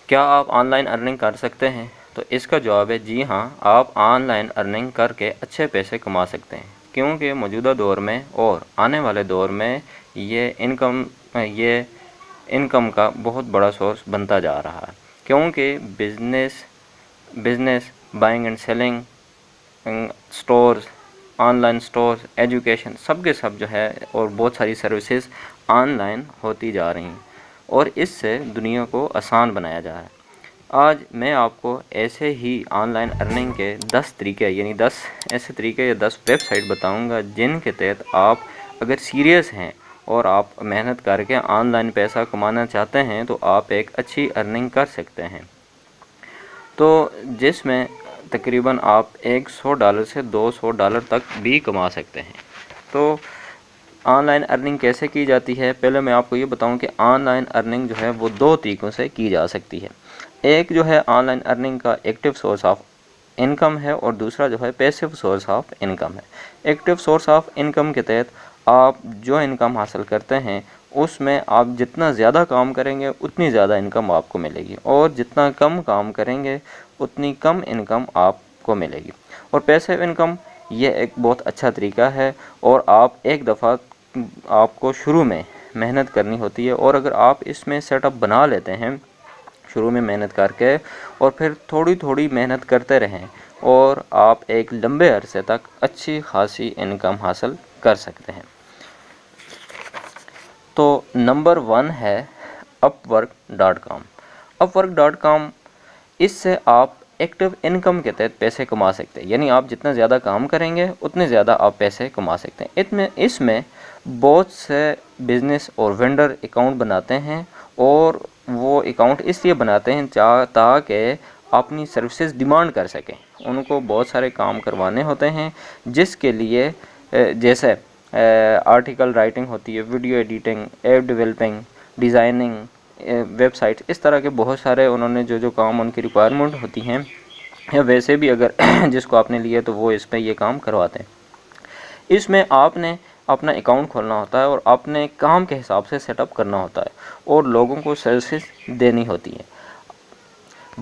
کیا آپ on line earning کر سکتے ہیں؟ تو اس کا جواب ہے جی ہاں، آپ آن لائن ارننگ کر کے اچھے پیسے کما سکتے ہیں، کیونکہ موجودہ دور میں اور آنے والے دور میں یہ انکم کا بہت بڑا سورس بنتا جا رہا ہے، کیونکہ business buying and selling, stores, online stores, education, سب کے سب جو ہے اور بہت ساری سروسز آن لائن ہوتی جا رہی ہیں، اور اس سے دنیا کو آسان بنایا جا رہا ہے۔ آج میں آپ کو ایسے ہی آن لائن ارننگ کے 10 طریقے، یعنی 10 ایسے طریقے یا 10 ویب سائٹ بتاؤں گا جن کے تحت آپ اگر سیریس ہیں اور آپ محنت کر کے آن لائن پیسہ کمانا چاہتے ہیں تو آپ ایک اچھی ارننگ کر سکتے ہیں، تو جس میں تقریباً آپ $100 سے $200 تک بھی کما سکتے ہیں۔ تو آن لائن ارننگ کیسے کی جاتی ہے؟ پہلے میں آپ کو یہ بتاؤں کہ آن لائن ارننگ جو ہے وہ 2 طریقوں سے کی جا سکتی ہے۔ ایک جو ہے آن لائن ارننگ کا ایکٹیو سورس آف انکم ہے، اور دوسرا جو ہے پیسو سورس آف انکم ہے۔ ایکٹیو سورس آف انکم کے تحت آپ جو انکم حاصل کرتے ہیں اس میں آپ جتنا زیادہ کام کریں گے اتنی زیادہ انکم آپ کو ملے گی، اور جتنا کم کام کریں گے اتنی کم انکم آپ کو ملے گی۔ اور پیسو انکم یہ ایک بہت اچھا طریقہ ہے، اور آپ ایک دفعہ آپ کو شروع میں محنت کرنی ہوتی ہے، اور اگر آپ اس میں سیٹ اپ بنا لیتے ہیں شروع میں محنت کر کے، اور پھر تھوڑی تھوڑی محنت کرتے رہیں، اور آپ ایک لمبے عرصے تک اچھی خاصی انکم حاصل کر سکتے ہیں۔ تو نمبر 1 ہے upwork.com۔ upwork.com، اس سے آپ ایکٹیو انکم کے تحت پیسے کما سکتے ہیں، یعنی آپ جتنا زیادہ کام کریں گے اتنے زیادہ آپ پیسے کما سکتے ہیں۔ اس میں بہت سے بزنس اور وینڈر اکاؤنٹ بناتے ہیں، اور وہ اکاؤنٹ اس لیے بناتے ہیں تاکہ اپنی سروسز ڈیمانڈ کر سکیں۔ ان کو بہت سارے کام کروانے ہوتے ہیں، جس کے لیے جیسے آرٹیکل رائٹنگ ہوتی ہے، video editing, app developing, designing, website, اس طرح کے بہت سارے انہوں نے جو کام ان کی ریکوائرمنٹ ہوتی ہیں، یا ویسے بھی اگر جس کو آپ نے لیا تو وہ اس پہ یہ کام کرواتے ہیں۔ اس میں آپ نے اپنا اکاؤنٹ کھولنا ہوتا ہے، اور اپنے کام کے حساب سے سیٹ اپ کرنا ہوتا ہے، اور لوگوں کو سروسز دینی ہوتی ہیں۔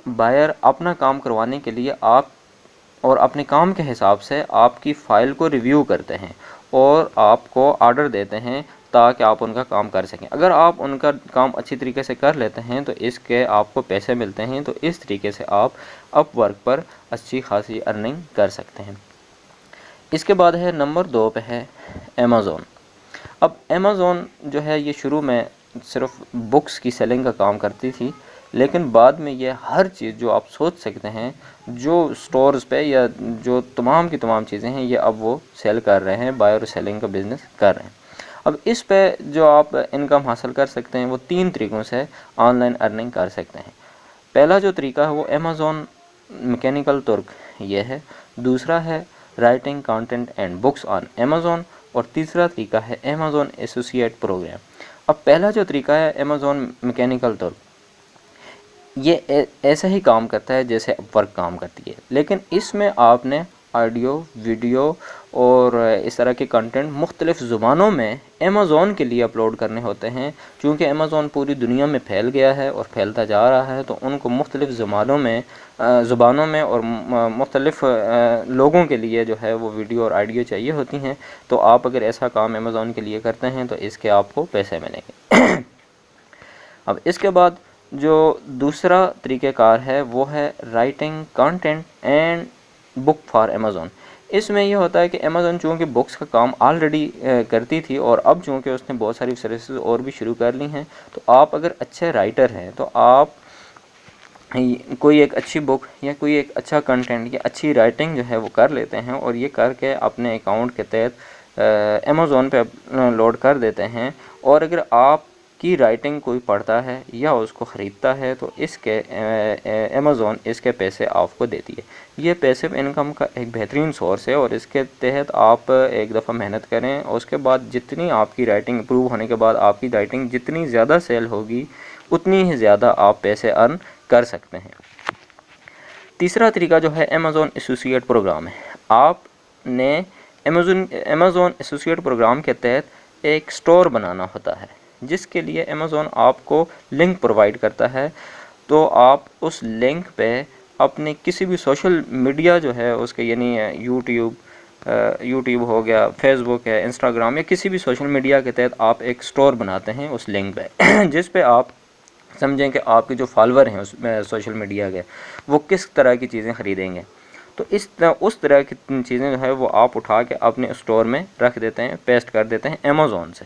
بائر اپنا کام کروانے کے لیے آپ اور اپنے کام کے حساب سے آپ کی فائل کو ریویو کرتے ہیں، اور آپ کو آرڈر دیتے ہیں تاکہ آپ ان کا کام کر سکیں۔ اگر آپ ان کا کام اچھی طریقے سے کر لیتے ہیں تو اس کے آپ کو پیسے ملتے ہیں، تو اس طریقے سے آپ اپ ورک پر اچھی خاصی ارننگ کر سکتے ہیں۔ اس کے بعد ہے نمبر 2 پہ ہے امیزون۔ اب امیزون جو ہے یہ شروع میں صرف بکس کی سیلنگ کا کام کرتی تھی، لیکن بعد میں یہ ہر چیز جو آپ سوچ سکتے ہیں، جو سٹورز پہ یا جو تمام کی تمام چیزیں ہیں، یہ اب وہ سیل کر رہے ہیں، بائی اور سیلنگ کا بزنس کر رہے ہیں۔ اب اس پہ جو آپ انکم حاصل کر سکتے ہیں وہ 3 طریقوں سے آن لائن ارننگ کر سکتے ہیں۔ پہلا جو طریقہ ہے وہ امیزون میکینیکل ترک یہ ہے، دوسرا ہے writing content and books on Amazon, اور تیسرا طریقہ ہے امیزون ایسوسیٹ پروگرام۔ اب پہلا جو طریقہ ہے امیزون میکینیکل ترک، یہ ایسا ہی کام کرتا ہے جیسے اپ ورک کام کرتی ہے، لیکن اس میں آپ نے آڈیو، ویڈیو اور اس طرح کے کنٹینٹ مختلف زبانوں میں امیزون کے لیے اپلوڈ کرنے ہوتے ہیں۔ چونکہ امیزون پوری دنیا میں پھیل گیا ہے اور پھیلتا جا رہا ہے، تو ان کو مختلف زبانوں میں اور مختلف لوگوں کے لیے جو ہے وہ ویڈیو اور آڈیو چاہیے ہوتی ہیں۔ تو آپ اگر ایسا کام امیزون کے لیے کرتے ہیں تو اس کے آپ کو پیسے ملیں گے۔ اب اس کے بعد جو دوسرا طریقہ کار ہے وہ ہے writing content and book for Amazon. اس میں یہ ہوتا ہے کہ امیزون چونکہ بکس کا کام آلریڈی کرتی تھی، اور اب چونکہ اس نے بہت ساری سروسز اور بھی شروع کر لی ہیں، تو آپ اگر اچھے رائٹر ہیں تو آپ کوئی ایک اچھی بک یا کوئی ایک اچھا کنٹینٹ یا اچھی رائٹنگ جو ہے وہ کر لیتے ہیں، اور یہ کر کے اپنے اکاؤنٹ کے تحت امیزون پہ لوڈ کر دیتے ہیں، اور اگر آپ کی رائٹنگ کوئی پڑھتا ہے یا اس کو خریدتا ہے تو اس کے امیزون اس کے پیسے آپ کو دیتی ہے۔ یہ پیسو انکم کا ایک بہترین سورس ہے، اور اس کے تحت آپ ایک دفعہ محنت کریں، اور اس کے بعد جتنی آپ کی رائٹنگ امپروو ہونے کے بعد آپ کی رائٹنگ جتنی زیادہ سیل ہوگی اتنی ہی زیادہ آپ پیسے ارن کر سکتے ہیں۔ تیسرا طریقہ جو ہے امیزون ایسوسیٹ پروگرام ہے۔ آپ نے امیزون ایسوسیٹ پروگرام کے تحت ایک سٹور بنانا ہوتا ہے۔ جس کے لیے امیزون آپ کو لنک پرووائڈ کرتا ہے، تو آپ اس لنک پہ اپنے کسی بھی سوشل میڈیا جو ہے اس کے، یعنی یوٹیوب ہو گیا، فیس بک ہے، انسٹاگرام، یا کسی بھی سوشل میڈیا کے تحت آپ ایک سٹور بناتے ہیں اس لنک پہ جس پہ آپ سمجھیں کہ آپ کے جو فالوور ہیں اس سوشل میڈیا کے، وہ کس طرح کی چیزیں خریدیں گے، تو اس طرح کی چیزیں جو ہے وہ آپ اٹھا کے اپنے اسٹور میں رکھ دیتے ہیں، پیسٹ کر دیتے ہیں امیزون سے۔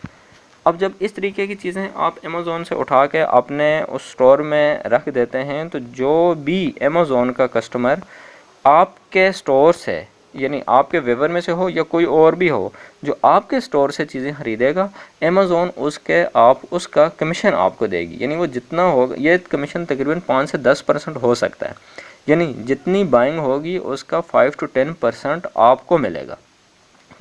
اب جب اس طریقے کی چیزیں آپ امیزون سے اٹھا کے اپنے اس اسٹور میں رکھ دیتے ہیں، تو جو بھی امیزون کا کسٹمر آپ کے اسٹور سے، یعنی آپ کے ویور میں سے ہو یا کوئی اور بھی ہو، جو آپ کے اسٹور سے چیزیں خریدے گا، امیزون اس کا کمیشن آپ کو دے گی، یعنی وہ جتنا ہوگا، یہ کمیشن تقریباً 5 سے 10% ہو سکتا ہے، یعنی جتنی بائنگ ہوگی اس کا 5 to 10% آپ کو ملے گا۔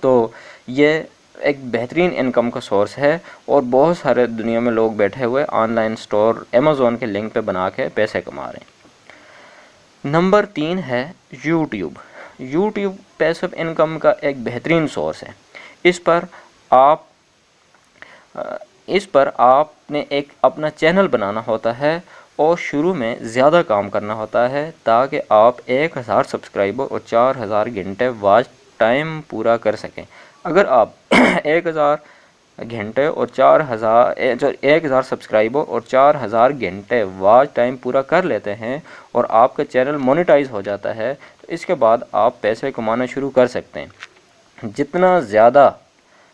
تو یہ ایک بہترین انکم کا سورس ہے، اور بہت سارے دنیا میں لوگ بیٹھے ہوئے آن لائن سٹور امیزون کے لنک پہ بنا کے پیسے کما رہے ہیں۔ نمبر 3 ہے یوٹیوب۔ یوٹیوب پیسو انکم کا ایک بہترین سورس ہے۔ اس پر آپ نے ایک اپنا چینل بنانا ہوتا ہے، اور شروع میں زیادہ کام کرنا ہوتا ہے تاکہ آپ 1000 سبسکرائبر اور 4000 گھنٹے واچ ٹائم پورا کر سکیں۔ اگر آپ 1000 گھنٹے اور 1000 سبسکرائبر اور 4000 گھنٹے واچ ٹائم پورا کر لیتے ہیں اور آپ کا چینل مونیٹائز ہو جاتا ہے، تو اس کے بعد آپ پیسے کمانا شروع کر سکتے ہیں۔ جتنا زیادہ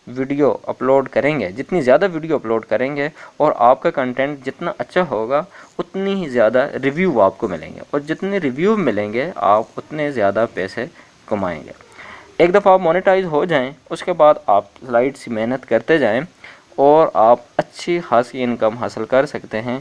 ویڈیو اپلوڈ کریں گے اور آپ کا کنٹینٹ جتنا اچھا ہوگا، اتنی ہی زیادہ ریویو آپ کو ملیں گے، اور جتنے ریویو ملیں گے آپ اتنے زیادہ پیسے کمائیں گے۔ ایک دفعہ آپ مونیٹائز ہو جائیں، اس کے بعد آپ سلائٹ سی محنت کرتے جائیں اور آپ اچھی خاصی انکم حاصل کر سکتے ہیں۔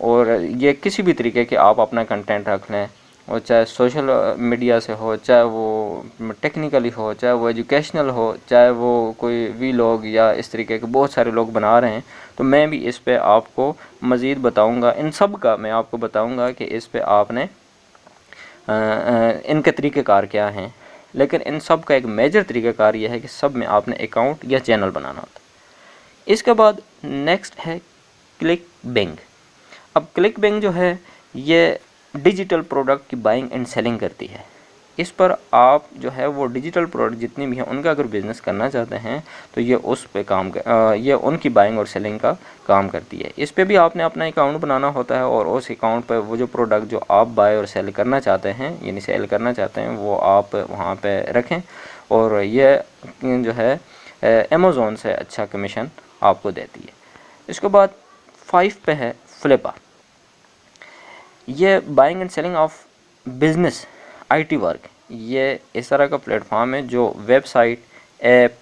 اور یہ کسی بھی طریقے کے آپ اپنا کنٹینٹ رکھ لیں، اور چاہے سوشل میڈیا سے ہو، چاہے وہ ٹیکنیکلی ہو، چاہے وہ ایجوکیشنل ہو، چاہے وہ کوئی ویلاگ یا اس طریقے کے بہت سارے لوگ بنا رہے ہیں، تو میں بھی اس پہ آپ کو مزید بتاؤں گا، ان سب کا میں آپ کو بتاؤں گا کہ اس پہ آپ نے ان کے طریقہ کار کیا ہیں، لیکن ان سب کا ایک میجر طریقہ کار یہ ہے کہ سب میں آپ نے اکاؤنٹ یا چینل بنانا ہوتا ہے۔ اس کے بعد نیکسٹ ہے کلک بینگ۔ اب کلک بینگ جو ہے یہ ڈیجیٹل پروڈکٹ کی بائنگ اینڈ سیلنگ کرتی ہے۔ اس پر آپ جو ہے وہ ڈیجیٹل پروڈکٹ جتنی بھی ہیں ان کا اگر بزنس کرنا چاہتے ہیں تو یہ اس پہ یہ ان کی بائنگ اور سیلنگ کا کام کرتی ہے۔ اس پہ بھی آپ نے اپنا اکاؤنٹ بنانا ہوتا ہے، اور اس اکاؤنٹ پہ وہ جو پروڈکٹ جو آپ بائی اور سیل کرنا چاہتے ہیں، یعنی سیل کرنا چاہتے ہیں، وہ آپ وہاں پہ رکھیں، اور یہ جو ہے امیزون سے اچھا کمیشن آپ کو دیتی ہے۔ اس کے بعد 5 پہ ہے فلپا۔ یہ buying and selling of business IT work, یہ اس طرح کا پلیٹ فارم ہے جو website, app,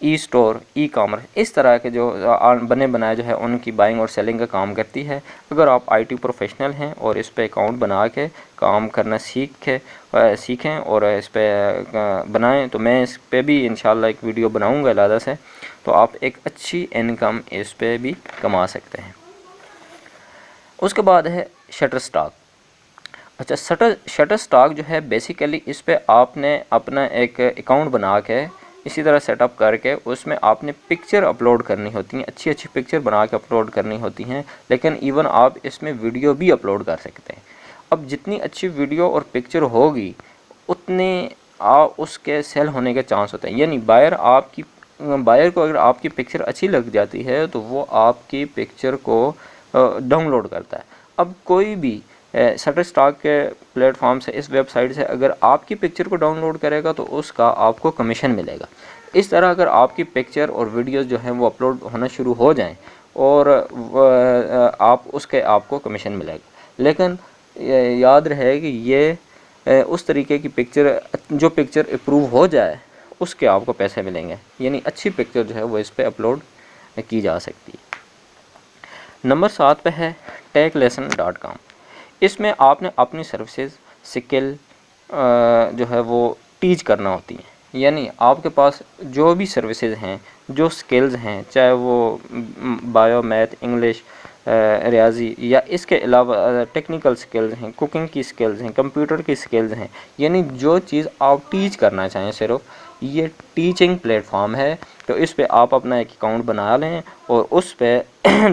e store, e commerce, اس طرح کے جو بنے بنائے جو ہے ان کی بائنگ اور سیلنگ کا کام کرتی ہے۔ اگر آپ IT پروفیشنل ہیں اور اس پہ اکاؤنٹ بنا کے کام کرنا سیکھیں اور اس پہ بنائیں، تو میں اس پہ بھی انشاءاللہ ایک ویڈیو بناؤں گا علیحدہ سے، تو آپ ایک اچھی انکم اس پہ بھی کما سکتے ہیں۔ اس کے بعد ہے شٹر اسٹاک۔ اچھا، شٹر اسٹاک جو ہے بیسیکلی اس پہ آپ نے اپنا ایک اکاؤنٹ بنا کے اسی طرح سیٹ اپ کر کے اس میں آپ نے پکچر اپلوڈ کرنی ہوتی ہیں، اچھی پکچر بنا کے اپلوڈ کرنی ہوتی ہیں، لیکن ایون آپ اس میں ویڈیو بھی اپلوڈ کر سکتے ہیں۔ اب جتنی اچھی ویڈیو اور پکچر ہوگی اتنے اس کے سیل ہونے کے چانس ہوتے ہیں، یعنی بائر کو اگر آپ کی پکچر اچھی لگ جاتی ہے تو وہ آپ کی پکچر کو ڈاؤن لوڈ کرتا ہے۔ اب کوئی بھی شٹر اسٹاک کے پلیٹ فارم سے، اس ویب سائٹ سے اگر آپ کی پکچر کو ڈاؤن لوڈ کرے گا تو اس کا آپ کو کمیشن ملے گا۔ اس طرح اگر آپ کی پکچر اور ویڈیوز جو ہیں وہ اپلوڈ ہونا شروع ہو جائیں اور آپ کو کمیشن ملے گا، لیکن یاد رہے کہ یہ اس طریقے کی جو پکچر اپروو ہو جائے اس کے آپ کو پیسے ملیں گے، یعنی اچھی پکچر جو ہے وہ اس پہ اپلوڈ کی جا سکتی ہے۔ نمبر 7 پہ ہے techlesson.com۔ اس میں آپ نے اپنی سروسز، سکل جو ہے وہ ٹیچ کرنا ہوتی ہیں، یعنی آپ کے پاس جو بھی سروسز ہیں، جو سکلز ہیں، چاہے وہ بایو، میتھ، انگلش، ریاضی، یا اس کے علاوہ ٹیکنیکل سکلز ہیں، کوکنگ کی سکلز ہیں، کمپیوٹر کی سکلز ہیں، یعنی جو چیز آپ ٹیچ کرنا چاہیں، صرف یہ ٹیچنگ پلیٹ فارم ہے تو اس پہ آپ اپنا ایک اکاؤنٹ بنا لیں اور اس پہ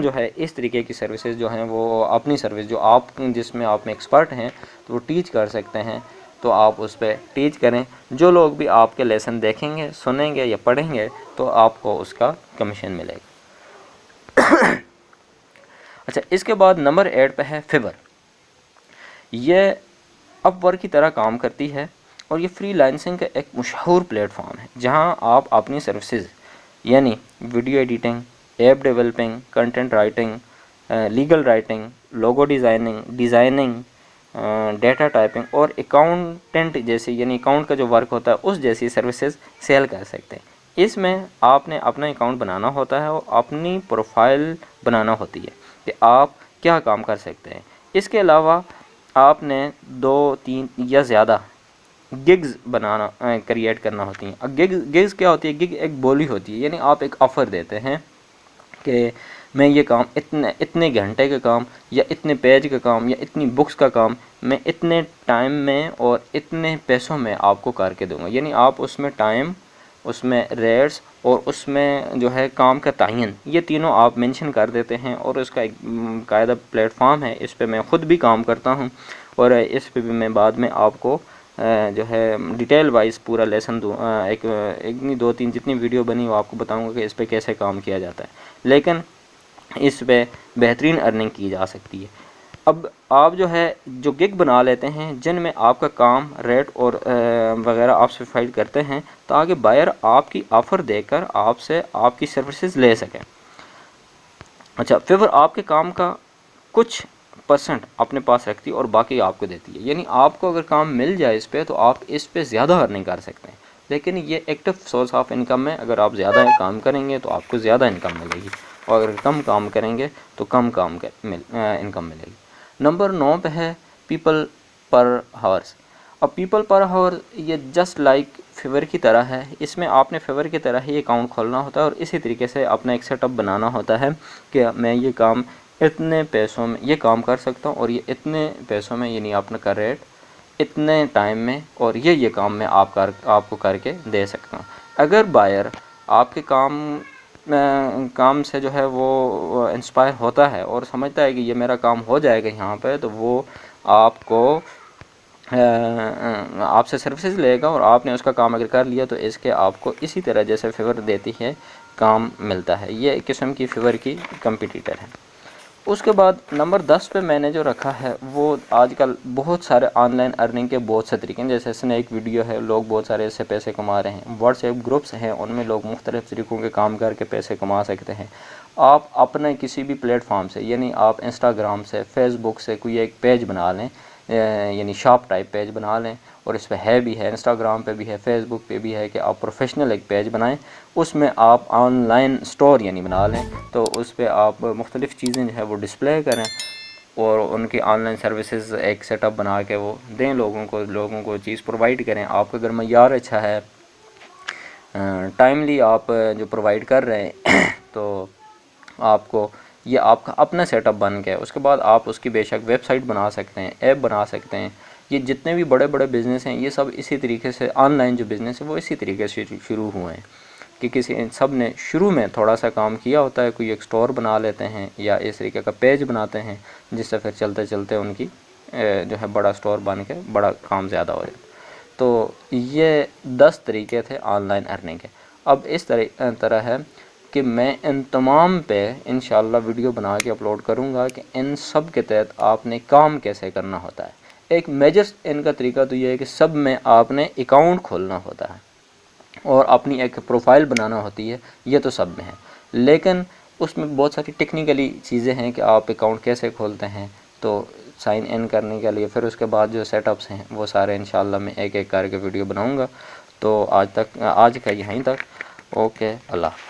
جو ہے اس طریقے کی سروسز جو ہیں وہ اپنی سروس جو آپ جس میں آپ میں ایکسپرٹ ہیں تو وہ ٹیچ کر سکتے ہیں، تو آپ اس پہ ٹیچ کریں. جو لوگ بھی آپ کے لیسن دیکھیں گے، سنیں گے یا پڑھیں گے تو آپ کو اس کا کمیشن ملے گا. اچھا، اس کے بعد نمبر 8 پہ ہے فیور. یہ اپ ورک کی طرح کام کرتی ہے اور یہ فری لانسنگ کا ایک مشہور پلیٹ فارم ہے جہاں آپ اپنی سروسز یعنی video editing, app developing, content writing, legal writing, logo designing, data typing اور اکاؤنٹنٹ جیسی یعنی اکاؤنٹ کا جو ورک ہوتا ہے اس جیسی سروسز سیل کر سکتے ہیں. اس میں آپ نے اپنا اکاؤنٹ بنانا ہوتا ہے اور اپنی پروفائل بنانا ہوتی ہے کہ آپ کیا کام کر سکتے ہیں. اس کے علاوہ آپ نے 2 3 یا زیادہ گگز کریٹ کرنا ہوتی ہیں. گگز کیا ہوتی ہے؟ گگ ایک بولی ہوتی ہے، یعنی آپ ایک آفر دیتے ہیں کہ میں یہ کام اتنے گھنٹے کا کام یا اتنے پیج کا کام یا اتنی بکس کا کام میں اتنے ٹائم میں اور اتنے پیسوں میں آپ کو کر کے دوں گا. یعنی آپ اس میں ٹائم، اس میں ریٹس اور اس میں جو ہے کام کا تعین، یہ تینوں آپ مینشن کر دیتے ہیں اور اس کا ایک قاعدہ پلیٹ فارم ہے. اس پہ میں خود بھی کام کرتا ہوں اور اس پہ بھی میں بعد میں آپ کو جو ہے ڈیٹیل وائز پورا لیسن دوں، ایک نہیں 2 3 جتنی ویڈیو بنی وہ آپ کو بتاؤں گا کہ اس پہ کیسے کام کیا جاتا ہے. لیکن اس پہ بہترین ارننگ کی جا سکتی ہے. اب آپ جو ہے جو گگ بنا لیتے ہیں جن میں آپ کا کام ریٹ اور وغیرہ آپ اسپیسیفائڈ کرتے ہیں تاکہ بائر آپ کی آفر دے کر آپ سے آپ کی سروسز لے سکیں. اچھا، فیور آپ کے کام کا کچھ % اپنے پاس رکھتی ہے اور باقی آپ کو دیتی ہے. یعنی آپ کو اگر کام مل جائے اس پہ تو آپ اس پہ زیادہ ارننگ کر سکتے ہیں. لیکن یہ ایکٹیو سورس آف انکم ہے. اگر آپ زیادہ کام کریں گے تو آپ کو زیادہ انکم ملے گی اور اگر کم کام کریں گے تو کم انکم ملے گی. نمبر 9 پہ ہے پیپل پر ہاورس. اب پیپل پر ہاور یہ جسٹ لائک فیور کی طرح ہے. اس میں آپ نے فیور کی طرح ہی اکاؤنٹ کھولنا ہوتا ہے اور اسی طریقے سے اپنا ایک سیٹ اپ بنانا ہوتا ہے کہ میں یہ کام اتنے پیسوں میں یہ کام کر سکتا ہوں اور یہ اتنے پیسوں میں، یعنی اپنا کا ریٹ اتنے ٹائم میں اور یہ کام میں آپ کو کر کے دے سکتا ہوں. اگر بائر آپ کے کام سے جو ہے وہ انسپائر ہوتا ہے اور سمجھتا ہے کہ یہ میرا کام ہو جائے گا یہاں پہ، تو وہ آپ کو آپ سے سروسز لے گا اور آپ نے اس کا کام اگر کر لیا تو اس کے آپ کو اسی طرح جیسے فیور دیتی ہے کام ملتا ہے. یہ ایک قسم کی فیور کی کمپیٹیٹر ہے. اس کے بعد نمبر 10 پہ میں نے جو رکھا ہے وہ آج کل بہت سارے آن لائن ارننگ کے بہت سے طریقے ہیں. جیسے اسنیک ویڈیو ہے، لوگ بہت سارے اس سے پیسے کما رہے ہیں. واٹس ایپ گروپس ہیں، ان میں لوگ مختلف طریقوں کے کام کر کے پیسے کما سکتے ہیں. آپ اپنے کسی بھی پلیٹ فارم سے، یعنی آپ انسٹاگرام سے، فیس بک سے کوئی ایک پیج بنا لیں، یعنی شاپ ٹائپ پیج بنا لیں اور اس پہ بھی ہے، انسٹاگرام پہ بھی ہے، فیس بک پہ بھی ہے کہ آپ پروفیشنل ایک پیج بنائیں. اس میں آپ آن لائن سٹور یعنی بنا لیں تو اس پہ آپ مختلف چیزیں جو ہے وہ ڈسپلے کریں اور ان کی آن لائن سروسز ایک سیٹ اپ بنا کے وہ دیں لوگوں کو چیز پرووائڈ کریں. آپ کا اگر معیار اچھا ہے، ٹائملی آپ جو پرووائڈ کر رہے ہیں تو آپ کو یہ آپ کا اپنا سیٹ اپ بن گیا. اس کے بعد آپ اس کی بے شک ویب سائٹ بنا سکتے ہیں، ایپ بنا سکتے ہیں. یہ جتنے بھی بڑے بڑے بزنس ہیں یہ سب اسی طریقے سے، آن لائن جو بزنس ہے وہ اسی طریقے سے شروع ہوئے ہیں کہ سب نے شروع میں تھوڑا سا کام کیا ہوتا ہے. کوئی ایک سٹور بنا لیتے ہیں یا اس طریقے کا پیج بناتے ہیں جس سے پھر چلتے چلتے ان کی جو ہے بڑا سٹور بن کے بڑا کام زیادہ ہو جاتا. تو یہ 10 طریقے تھے آن لائن ارننگ کے. اب اس طرح ہے کہ میں ان تمام پہ انشاءاللہ ویڈیو بنا کے اپلوڈ کروں گا کہ ان سب کے تحت آپ نے کام کیسے کرنا ہوتا ہے. ایک میجر ان کا طریقہ تو یہ ہے کہ سب میں آپ نے اکاؤنٹ کھولنا ہوتا ہے اور اپنی ایک پروفائل بنانا ہوتی ہے. یہ تو سب میں ہے، لیکن اس میں بہت ساری ٹیکنیکلی چیزیں ہیں کہ آپ اکاؤنٹ کیسے کھولتے ہیں. تو سائن ان کرنے کے لیے پھر اس کے بعد جو سیٹ اپس ہیں وہ سارے انشاءاللہ میں ایک ایک کر کے ویڈیو بناؤں گا. تو آج کا یہیں تک. اوکے، اللہ